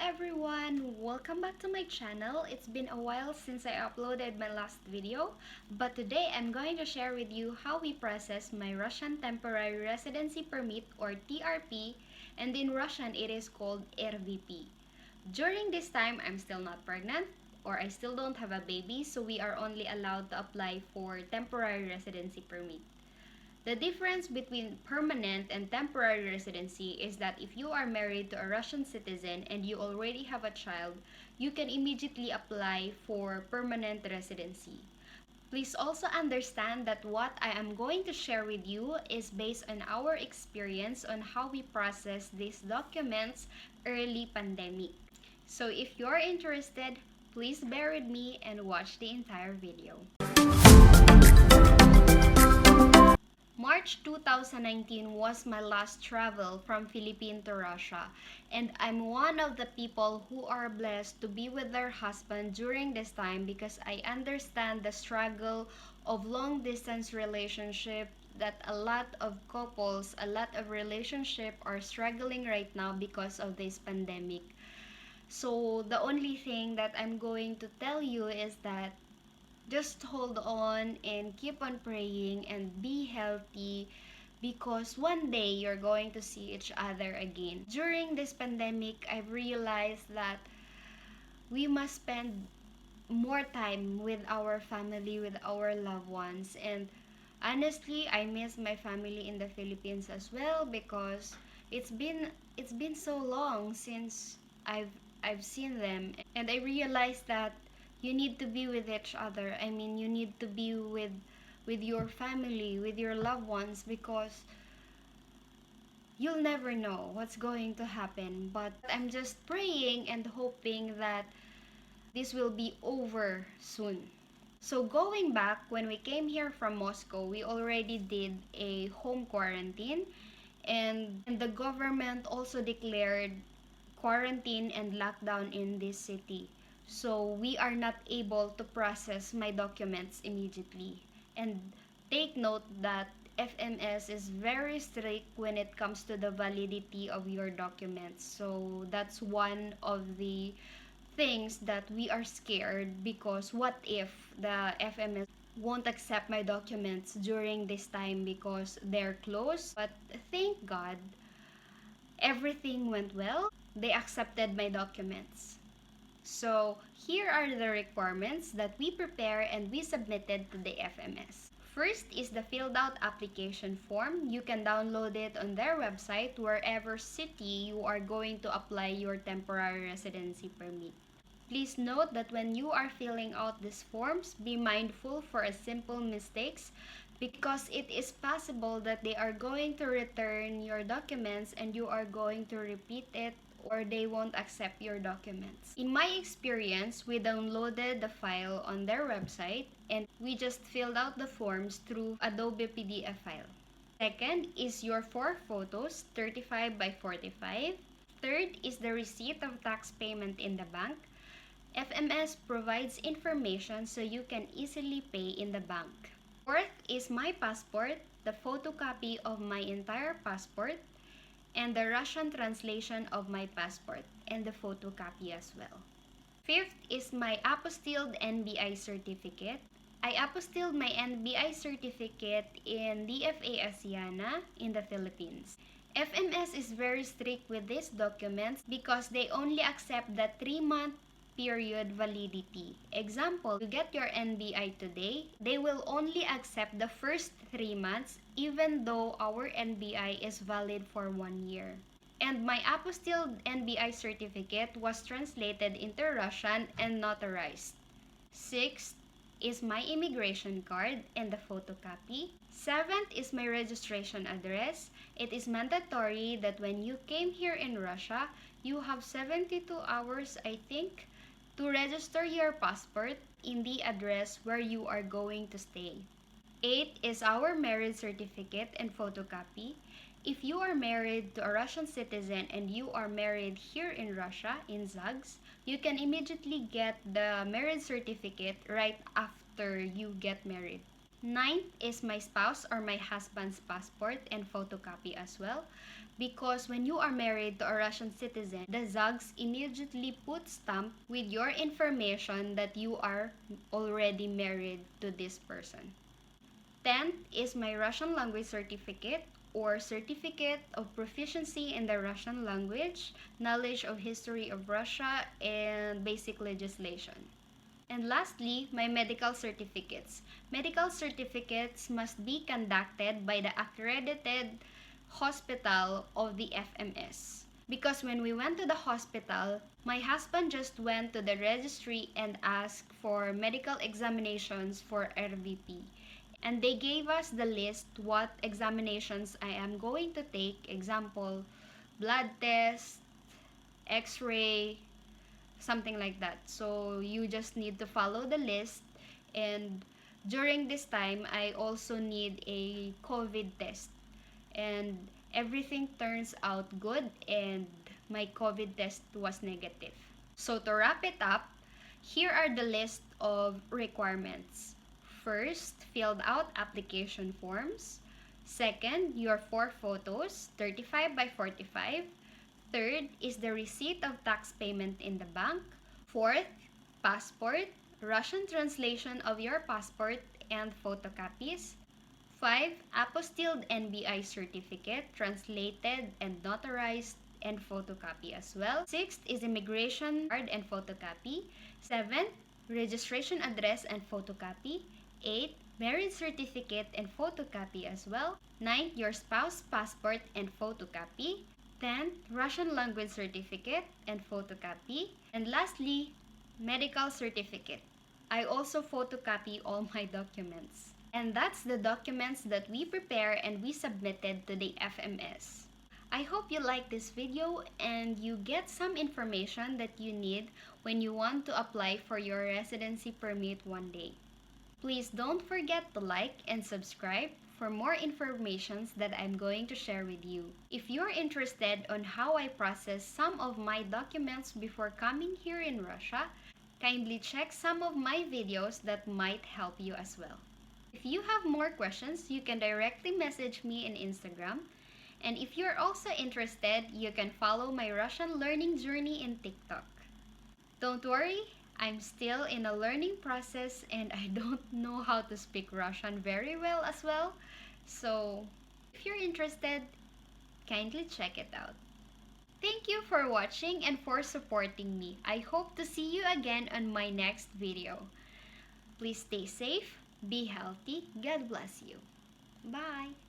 everyone, welcome back to my channel. It's been a while since I uploaded my last video, but today I'm going to share with you how we process my Russian Temporary Residency Permit or TRP, and in Russian it is called RVP. During this time, I'm still not pregnant or I still don't have a baby, so we are only allowed to apply for temporary residency permit. The difference between permanent and temporary residency is that if you are married to a Russian citizen and you already have a child, you can immediately apply for permanent residency. Please also understand that what I am going to share with you is based on our experience on how we process these documents early pandemic. So if you're interested, please bear with me and watch the entire video. March 2019 was my last travel from Philippines to Russia, and I'm one of the people who are blessed to be with their husband during this time because I understand the struggle of long distance relationship that a lot of couples, a lot of relationship are struggling right now because of this pandemic. So the only thing that I'm going to tell you is that just hold on and keep on praying and be healthy because one day you're going to see each other again. During this pandemic, I've realized that we must spend more time with our family, with our loved ones. And honestly, I miss my family in the Philippines as well because it's been so long since I've seen them, and I realized that you need to be with each other. I mean, you need to be with your family, with your loved ones, because you'll never know what's going to happen. But I'm just praying and hoping that this will be over soon. So going back, when we came here from Moscow, we already did a home quarantine, and the government also declared quarantine and lockdown in this city. So we are not able to process my documents immediately. And take note that FMS is very strict when it comes to the validity of your documents. So that's one of the things that we are scared, because what if the FMS won't accept my documents during this time because they're closed? But thank God, everything went well. They accepted my documents. So here are the requirements that we prepare and we submitted to the FMS. First is the filled out application form. You can download it on their website wherever city you are going to apply your temporary residency permit. Please note that when you are filling out these forms, be mindful for a simple mistakes because it is possible that they are going to return your documents and you are going to repeat it, or they won't accept your documents. In my experience, we downloaded the file on their website and we just filled out the forms through Adobe PDF file. Second is your 4 photos, 35 by 45. Third is the receipt of tax payment in the bank. FMS provides information so you can easily pay in the bank. Fourth is my passport, the photocopy of my entire passport, and the Russian translation of my passport, and the photocopy as well. Fifth is my apostilled NBI certificate. I apostilled my NBI certificate in DFA Asiana in the Philippines. FMS is very strict with these documents because they only accept the 3-month period validity. Example, you get your NBI today, they will only accept the first 3 months even though our NBI is valid for 1 year. And my apostilled NBI certificate was translated into Russian and notarized. Sixth is my immigration card and the photocopy. Seventh is my registration address. It is mandatory that when you came here in Russia, you have 72 hours, I think, to register your passport in the address where you are going to stay. 8 is our marriage certificate and photocopy. If you are married to a Russian citizen and you are married here in Russia, in Zags, you can immediately get the marriage certificate right after you get married. 9th is my spouse or my husband's passport and photocopy as well. Because when you are married to a Russian citizen, the ZAGS immediately put stamp with your information that you are already married to this person. 10th is my Russian language certificate or certificate of proficiency in the Russian language, knowledge of history of Russia, and basic legislation. And lastly, my medical certificates. Medical certificates must be conducted by the accredited hospital of the FMS. Because when we went to the hospital, my husband just went to the registry and asked for medical examinations for RVP. And they gave us the list what examinations I am going to take. Example, blood test, x-ray, something like that. So you just need to follow the list, and during this time I also need a COVID test, and everything turns out good and my COVID test was negative. So to wrap it up, here are the list of requirements. First, filled out application forms. Second, your 4 photos, 35 by 45. Third is the receipt of tax payment in the bank. Fourth, passport, Russian translation of your passport and photocopies. 5. Apostilled NBI certificate, translated and notarized and photocopy as well. 6th is immigration card and photocopy. 7th, registration address and photocopy. 8th, marriage certificate and photocopy as well. 9th, your spouse passport and photocopy. 10th, Russian language certificate and photocopy. And lastly, medical certificate. I also photocopy all my documents. And that's the documents that we prepare and we submitted to the FMS. I hope you like this video and you get some information that you need when you want to apply for your residency permit one day. Please don't forget to like and subscribe for more informations that I'm going to share with you. If you're interested on how I process some of my documents before coming here in Russia, kindly check some of my videos that might help you as well. If you have more questions, you can directly message me in Instagram. And if you're also interested, you can follow my Russian learning journey in TikTok. Don't worry, I'm still in a learning process and I don't know how to speak Russian very well as well. So, if you're interested, kindly check it out. Thank you for watching and for supporting me. I hope to see you again on my next video. Please stay safe, be healthy, God bless you. Bye!